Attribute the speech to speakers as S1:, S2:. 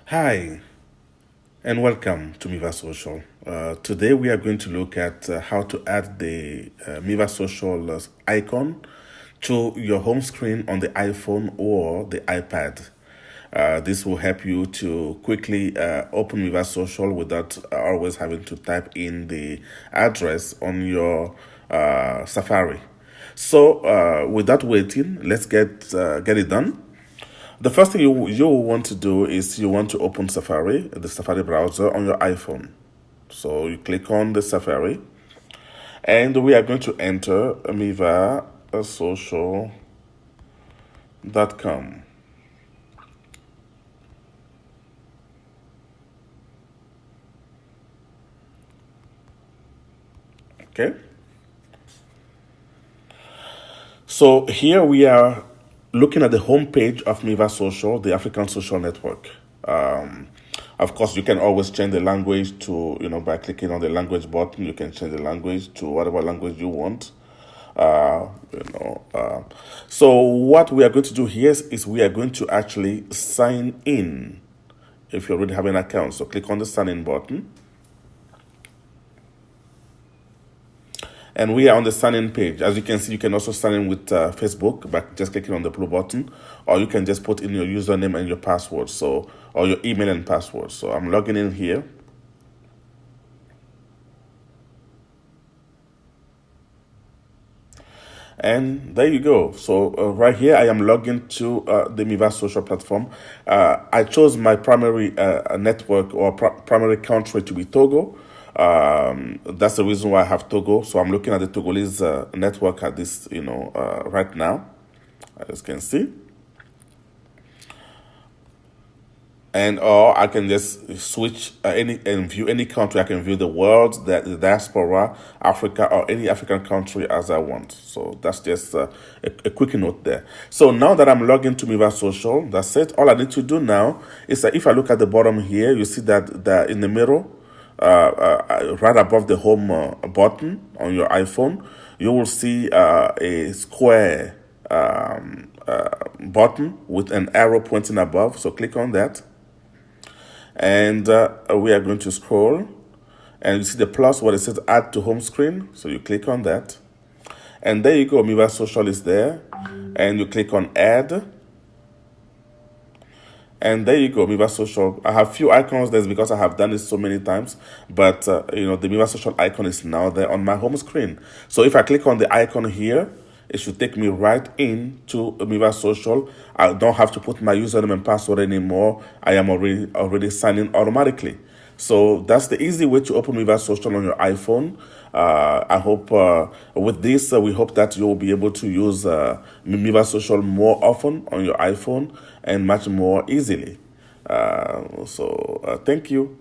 S1: Hi, and welcome to Mivasocial. Today we are going to look at how to add the Mivasocial icon to your home screen on the iPhone or the iPad. This will help you to quickly open Mivasocial without always having to type in the address on your Safari. So, without waiting, let's get it done. The first thing you want to do is you want to open Safari, the Safari browser on your iPhone. So you click on the Safari, and we are going to enter Mivasocial.com. Okay. So here we are looking at the homepage of Mivasocial, the African Social Network. Of course, you can always change the language to, by clicking on the language button, you can change the language to whatever language you want. Uh, you know, uh, so what we are going to do here is we are going to actually sign in if you already have an account. So click on the sign in button. And we are on the sign in page. As you can see, you can also sign in with Facebook by just clicking on the blue button, or you can just put in your username and your password, or your email and password. So I'm logging in here. And there you go. So right here, I am logged into the Mivaah social platform. I chose my primary network or primary country to be Togo. That's the reason why I have Togo. So I'm looking at the Togolese network at this, right now, as you can see. And or I can just switch and view any country. I can view the world, the diaspora, Africa, or any African country as I want. So that's just a quick note there. So now that I'm logged into Mivaah Social, that's it. All I need to do now is that if I look at the bottom here, you see that in the middle, right above the home button on your iPhone, you will see a square button with an arrow pointing above. So click on that. And we are going to scroll, and you see the plus where it says add to home screen. So you click on that, and there you go. Mivaah Social is there, and you click on add, and there you go. Mivaah Social. I have few icons there because I have done it so many times, but the Mivaah Social icon is now there on my home screen. So if I click on the icon here, it should take me right into Mivaah Social. I don't have to put my username and password anymore. I am already signed in automatically. So that's the easy way to open Mivaah Social on your iPhone. I hope with this, we hope that you will be able to use Mivaah Social more often on your iPhone and much more easily. Thank you.